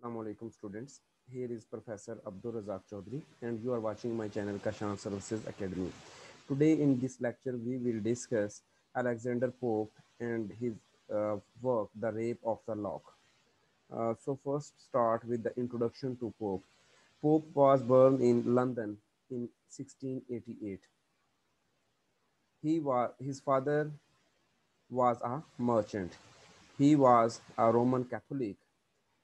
Assalamualaikum students. Here is Professor Abdul Razak Chaudhary and you are watching my channel Kashan Services Academy. Today in this lecture we will discuss Alexander Pope and his work The Rape of the Lock. So first start with the introduction to Pope. Pope was born in London in 1688. His father was a merchant. He was a Roman Catholic.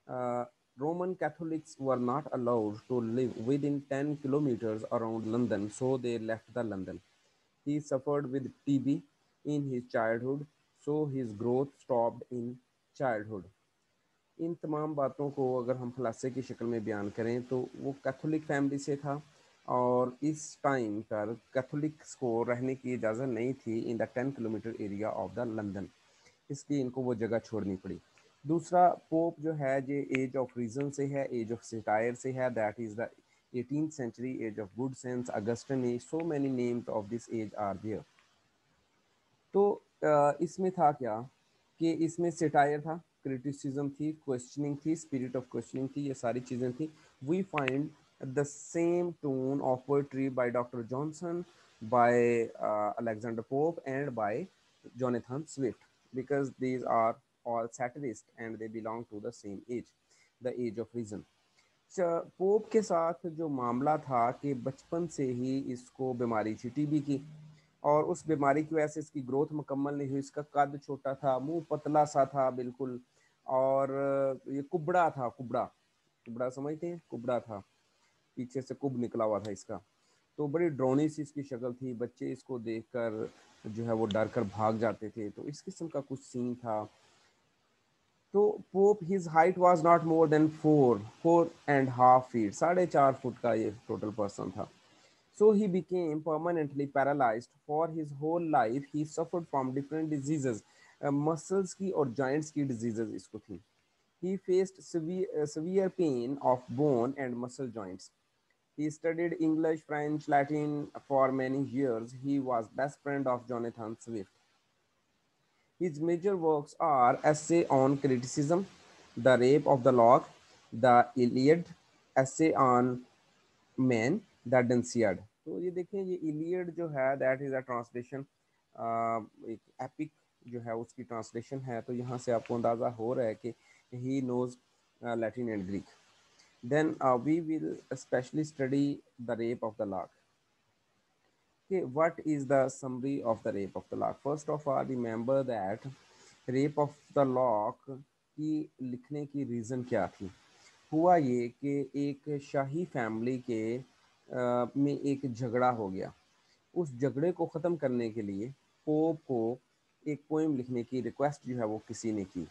Uh, Roman Catholics were not allowed to live within 10 kilometers around London, so they left the London. He suffered with TB in his childhood, so his growth stopped in childhood. इन तमाम बातों को अगर हम खुलासे की शक्ल में बयान करें तो वो कैथोलिक फैमिली से था और इस टाइम पर कैथोलिक्स को रहने की इजाज़त नहीं थी in the 10 kilometre area of the London, इसलिए इनको वो जगह छोड़नी पड़ी। दूसरा, पोप जो है ये एज ऑफ रीजन से है, एज ऑफ सिटायर से है, that is the 18th century, age of good sense, Augustan, so many names of this age are there. तो इसमें था क्या कि इसमें सेटायर था, क्रिटिसिज्म थी, क्वेश्चनिंग थी, स्पिरिट ऑफ क्वेश्चनिंग थी, ये सारी चीज़ें थी। We find the same tone of poetry by doctor Johnson, by Alexander Pope and by Jonathan Swift, because these are all satirist and they belong to the same age, the age of reason. Pope के साथ जो मामला था कि बचपन से ही इसको बीमारी थी टीबी की, और उस बीमारी की वजह से इसकी ग्रोथ मुकम्मल नहीं हुई, इसका कद छोटा था, मुंह पतला सा था बिल्कुल, और ये कुबड़ा था, कुबड़ा, कुबड़ा समझते हैं, कुबड़ा था, पीछे से कुब निकला हुआ था इसका। तो बड़ी ड्रोनी सी इसकी शक्ल थी, बच्चे इसको देखकर जो है वो डर कर भाग जाते थे, तो इस किस्म का कुछ सीन था। तो pope his height was not more than 4.5 feet, 4.5 foot का ये टोटल पर्सन था। So he became permanently paralyzed for his whole life. He suffered from different diseases, muscles की और joints की diseases इसको थी. He faced severe pain of bone and muscle joints. He studied English, French, Latin for many years. He was best friend of Jonathan Swift. His major works are Essay on Criticism, The Rape of the Lock, The Iliad, Essay on man the Dunciad. तो ये देखें, ये Iliad जो है that is a translation, एक epic जो है उसकी ट्रांसलेशन है, तो यहाँ से आपको अंदाज़ा हो रहा है कि he knows Latin and Greek. Then we will specially study the rape of the lock. Okay, what is the summary of the rape of the lock? First of all, remember that rape of the lock की लिखने की reason क्या थी। हुआ ये कि एक शाही family के में एक झगड़ा हो गया। उस झगड़े को ख़त्म करने के लिए पोप को एक पोएम लिखने की रिक्वेस्ट जो है वो किसी ने की,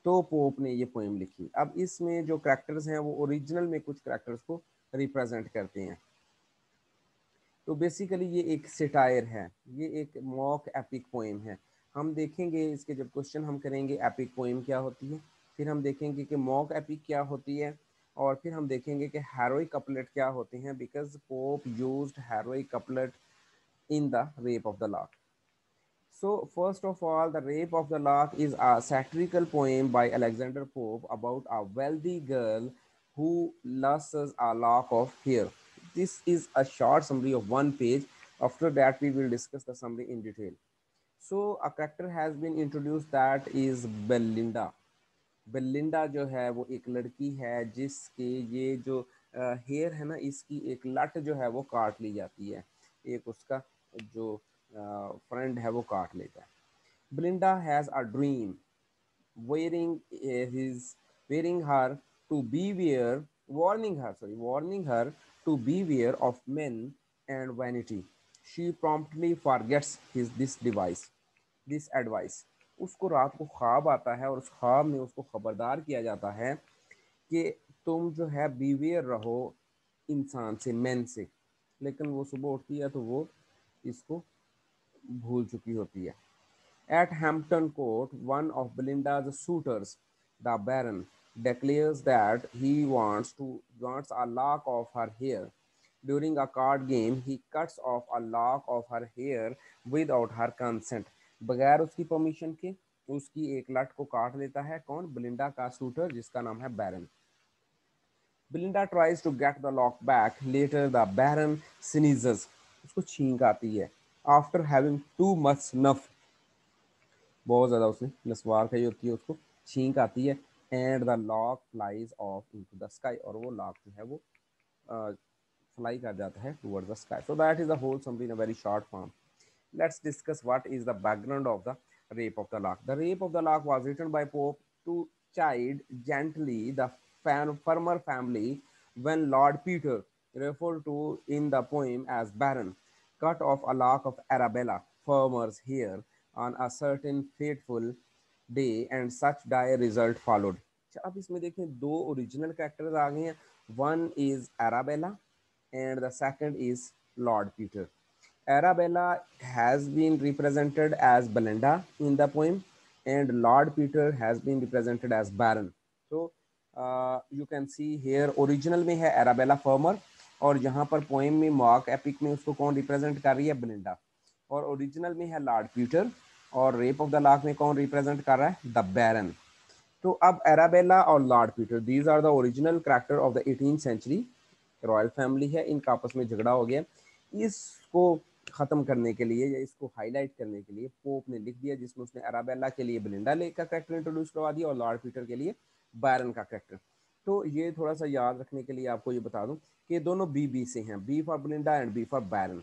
तो पोप ने ये पोएम लिखी। अब इसमें जो करैक्टर्स हैं वो ओरिजिनल में कुछ करैक्टर्स को रिप्रेजेंट करते हैं। तो बेसिकली ये एक सेटायर है, ये एक मॉक एपिक पोएम है। हम देखेंगे इसके जब क्वेश्चन हम करेंगे एपिक पोएम क्या होती है, फिर हम देखेंगे कि मॉक एपिक क्या होती है, और फिर हम देखेंगे कि हेरोइक कपलेट क्या होते हैं, because pope used heroic couplet in the rape of the lock. So first of all, the rape of the lock is a satirical poem by Alexander Pope about a wealthy girl who loses a lock of hair. This is a short summary of one page. After that we will discuss the summary in detail. So a character has been introduced, that is Belinda. Belinda जो है वो एक लड़की है जिसके ये जो hair है ना, इसकी एक लट जो है वो काट ली जाती है, एक उसका जो फ्रेंड है वो काट लेता है। Belinda has a dream wearing his wearing her to beware warning her to beware of men and vanity. She promptly forgets this advice. उसको रात को ख्वाब आता है और उस ख्वाब में उसको खबरदार किया जाता है कि तुम जो है बीवेयर रहो इंसान से, मैन से, लेकिन वो सुबह उठती है तो वो इसको भूल चुकी होती है। At Hampton Court, one of Belinda's suitors, the Baron, declares that he wants a lock of her hair. During a card game, he cuts off a lock of her hair without her consent. बगैर उसकी permission के उसकी एक लट को काट लेता है। कौन? बेलिंडा का सूटर जिसका नाम है बैरन। Belinda tries to get the lock back. Later, the Baron sneezes. उसको छींक आती है. After having too much snuff, बहुत ज़्यादा उसने नस्वार खाई होती है, उसको छींक आती है. And the lock flies off into the sky. और वो लॉक जो है वो फ्लाई कर जाता है towards the sky. So that is the whole summary in a very short form. Let's discuss what is the background of the rape of the lock. The rape of the lock was written by Pope to chide gently the farmer family when Lord Peter, referred to in the poem as Baron, cut off a lock of Arabella, farmer's hair, on a certain fateful day, and such dire result followed. अब इसमें देखें दो original characters आ गए हैं. One is Arabella and the second is Lord Peter. Arabella has been represented as Belinda in the poem, and Lord Peter has been represented as Baron. So you can see here original में है Arabella Farmer, और यहाँ पर poem में mock epic में उसको कौन represent कर रही है? बेलिंडा. और ओरिजिनल में है लॉर्ड पीटर, और रेप ऑफ द लॉक में कौन रिप्रेजेंट कर रहा है? The baron. तो अब एराबेला और Lord Peter, these are the original character of the 18th century. Royal family है, इनका आपस में झगड़ा हो गया. इसको खत्म करने के लिए या इसको हाईलाइट करने के लिए पोप ने लिख दिया, जिसमें उसने अराबेला के लिए बेलिंडा ले का कैरेक्टर इंट्रोड्यूस करवा दिया और लॉर्ड पीटर के लिए बैरन का कैरेक्टर. तो ये थोड़ा सा याद रखने के लिए आपको ये बता दूं कि दोनों बी से हैं, B for Belinda and B for baron.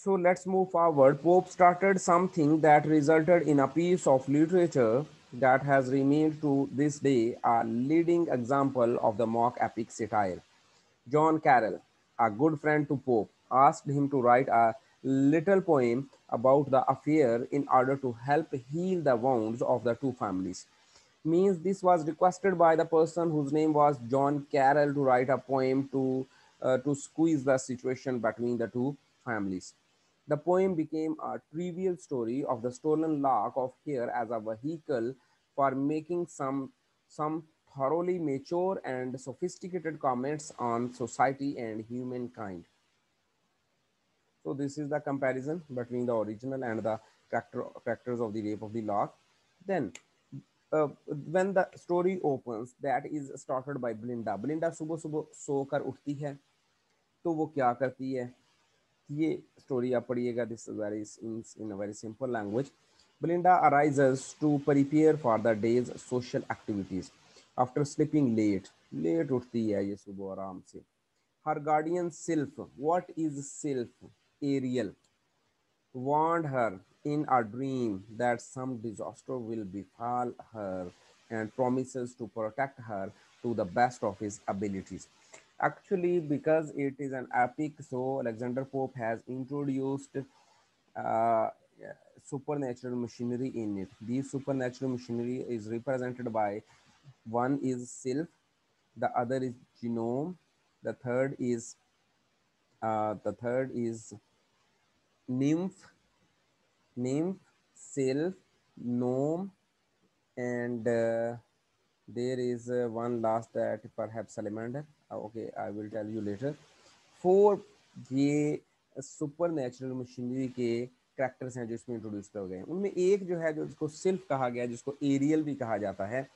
So let's move forward. Pope started something that resulted in a piece of literature that has remained to this day a leading example of the mock epic satire. John Carroll, a good friend to Pope, asked him to write a little poem about the affair in order to help heal the wounds of the two families. Means this was requested by the person whose name was John Carroll to write a poem to squeeze the situation between the two families. The poem became a trivial story of the stolen lock of hair as a vehicle for making some thoroughly mature and sophisticated comments on society and humankind. So this is the comparison between the original and the characters of the rape of the lock. Then when the story opens, that is started by Belinda. Belinda सुबह सुबह सोकर उठती है, तो वो क्या करती है? ये स्टोरी आप पढ़िएगा. This very in a very simple language. Belinda arises to prepare for the day's social activities. After sleeping late, late उठती है ये सुबह आराम से. Her guardian Sylph, what is Sylph? Ariel, warned her in a dream that some disaster will befall her and promises to protect her to the best of his abilities. Actually, because it is an epic, so Alexander Pope has introduced uh, supernatural machinery in it. This supernatural machinery is represented by one is Sylph, the other is Genome, the third is Nymph, nymph, sylph, gnome, and there is one last that perhaps salamander. Okay, I will tell you later. Four ये super natural machinery के characters हैं जो इसमें introduce कर गए हैं. उनमें एक जो है, जो जिसको सिल्फ कहा गया, जिसको एरियल भी कहा जाता है,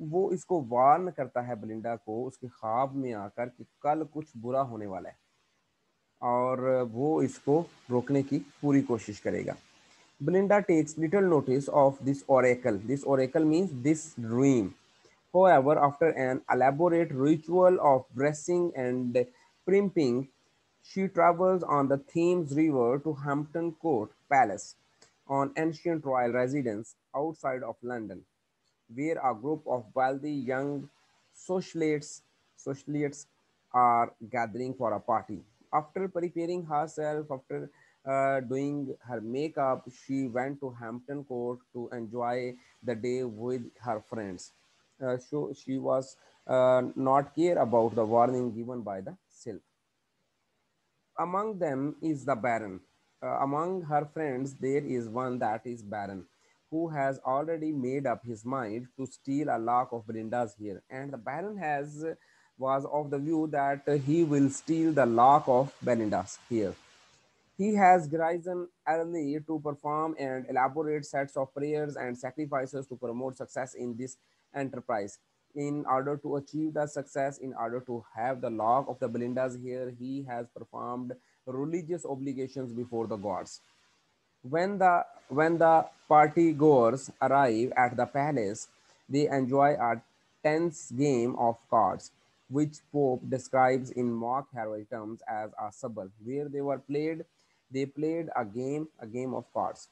वो इसको वार्न करता है बेलिंडा को उसके ख्वाब में आकर कि कल कुछ बुरा होने वाला है, और वो इसको रोकने की पूरी कोशिश करेगा. Belinda takes little notice of this oracle. This oracle means this dream. However, after an elaborate ritual of dressing and primping, she travels on the Thames River to Hampton Court Palace, an ancient royal residence outside of London, where a group of wealthy young socialites are gathering for a party. After preparing herself, after doing her makeup, she went to Hampton Court to enjoy the day with her friends. So she was not care about the warning given by the sylph. Among them is the Baron. Among her friends, there is one that is Baron, who has already made up his mind to steal a lock of Belinda's hair. And the Baron was of the view that he will steal the lock of Belinda's hair. He has risen early to perform and elaborate sets of prayers and sacrifices to promote success in this enterprise. In order to achieve the success, in order to have the lock of the Belinda's hair, he has performed religious obligations before the gods. When the party goers arrive at the palace, they enjoy a tense game of cards, which Pope describes in mock heroic terms as a sabal, where they played a game of cards.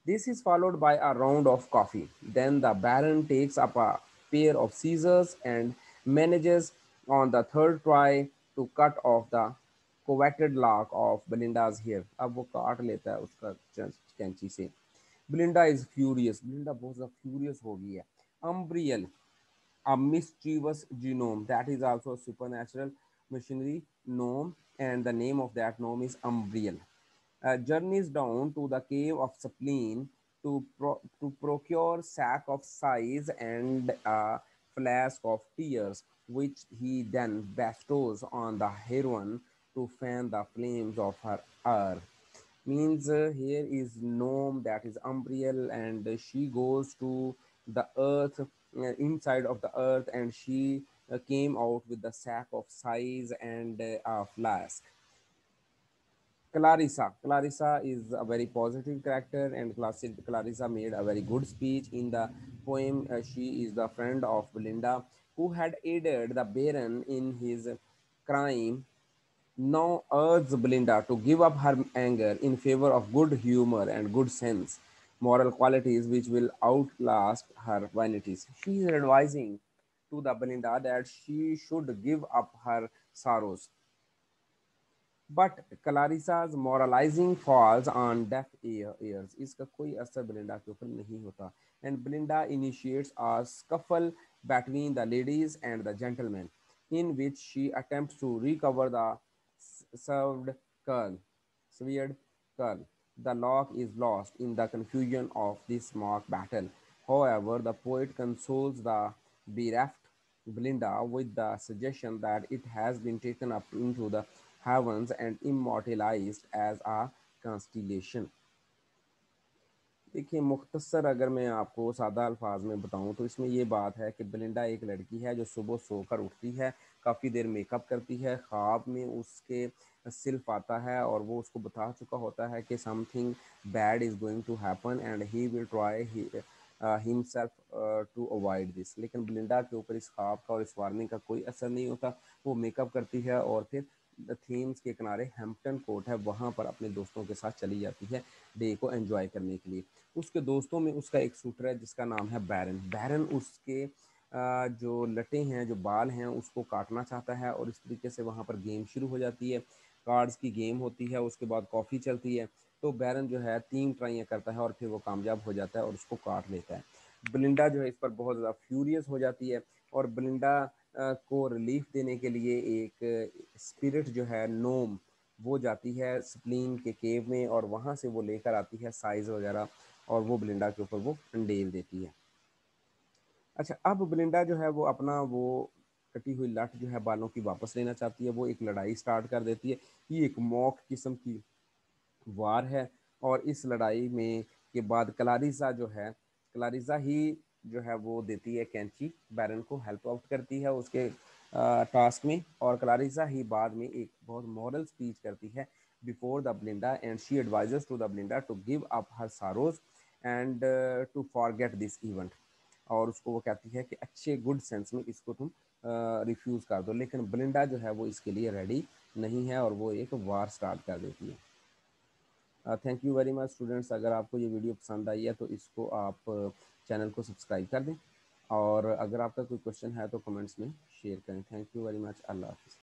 This is followed by a round of coffee. Then the Baron takes up a pair of scissors and manages on the third try to cut off the coveted lock of Belinda's hair. अब वो काट लेता है उसका कैंची से. Belinda is furious. Belinda बहुत ज़्यादा furious हो गई है. Umbriel, a mischievous genome that is also a supernatural machinery gnome, and the name of that gnome is Umbriel. Journeys down to the cave of Spleen to procure sack of size and a flask of tears, which he then bestows on the heroine to fan the flames of her ire. Means here is gnome, that is Umbriel, and she goes to the earth, inside of the earth, and she came out with the sack of size and a flask. Clarissa is a very positive character, and Clarissa made a very good speech in the poem. She is the friend of Belinda, who had aided the Baron in his crime. Now urges Belinda to give up her anger in favor of good humor and good sense, moral qualities which will outlast her vanities. She is advising to the Belinda that she should give up her sorrows, but Clarissa's moralizing falls on deaf ears. इसका कोई असर Belinda के ऊपर नहीं होता. And Belinda initiates a scuffle between the ladies and the gentlemen, in which she attempts to recover the served curl, severed curl. The lock is lost in the confusion of this mock battle. However, the poet consoles the bereft Belinda with the suggestion that it has been taken up into the heavens and immortalized as a constellation. देखिए, मुख्तसर अगर मैं आपको सादा अल्फाज में बताऊं तो इसमें ये बात है कि बेलिंडा एक लड़की है जो सुबह सोकर उठती है, काफ़ी देर मेकअप करती है, ख्वाब में उसके सिल्फ आता है और वो उसको बता चुका होता है कि something bad is going to happen and he will try himself to avoid this. लेकिन बेलिंडा के ऊपर इस ख्वाब का और इस वार्निंग का कोई असर नहीं होता. वो मेकअप करती है और फिर थीम्स के किनारे हैम्पटन कोर्ट है, वहाँ पर अपने दोस्तों के साथ चली जाती है डे को एंजॉय करने के लिए. उसके दोस्तों में उसका एक शूटर है जिसका नाम है बैरन. बैरन उसके जो लटे हैं, जो बाल हैं, उसको काटना चाहता है और इस तरीके से वहाँ पर गेम शुरू हो जाती है. कार्ड्स की गेम होती है, उसके बाद कॉफ़ी चलती है. तो बैरन जो है 3 ट्राइयाँ करता है और फिर वो कामयाब हो जाता है और उसको काट लेता है. बेलिंडा जो है इस पर बहुत ज़्यादा फ्यूरियस हो जाती है और बेलिंडा को रिलीफ देने के लिए एक स्पिरिट जो है नोम, वो जाती है स्प्लीन के केव में और वहाँ से वो लेकर आती है साइज वगैरह और वो बेलिंडा के ऊपर वो अंडेल देती है. अच्छा, अब बेलिंडा जो है वो अपना वो कटी हुई लट जो है बालों की वापस लेना चाहती है. वो एक लड़ाई स्टार्ट कर देती है. ये एक मॉक किस्म की वार है और इस लड़ाई में के बाद क्लारिसा ही जो है वो देती है कैंची, बैरन को हेल्प आउट करती है उसके टास्क में, और क्लारिसा ही बाद में एक बहुत मॉरल स्पीच करती है before the Belinda and she advises to the Belinda to give up her sorrows and to forget this event. और उसको वो कहती है कि अच्छे गुड सेंस में इसको तुम रिफ्यूज़ कर दो, लेकिन ब्लिंडा जो है वो इसके लिए रेडी नहीं है और वो एक वार स्टार्ट कर देती है. Thank you very much students. अगर आपको ये वीडियो पसंद आई है तो इसको आप चैनल को सब्सक्राइब कर दें और अगर आपका कोई क्वेश्चन है तो कमेंट्स में शेयर करें. Thank you very much. अल्लाह हाफिज़.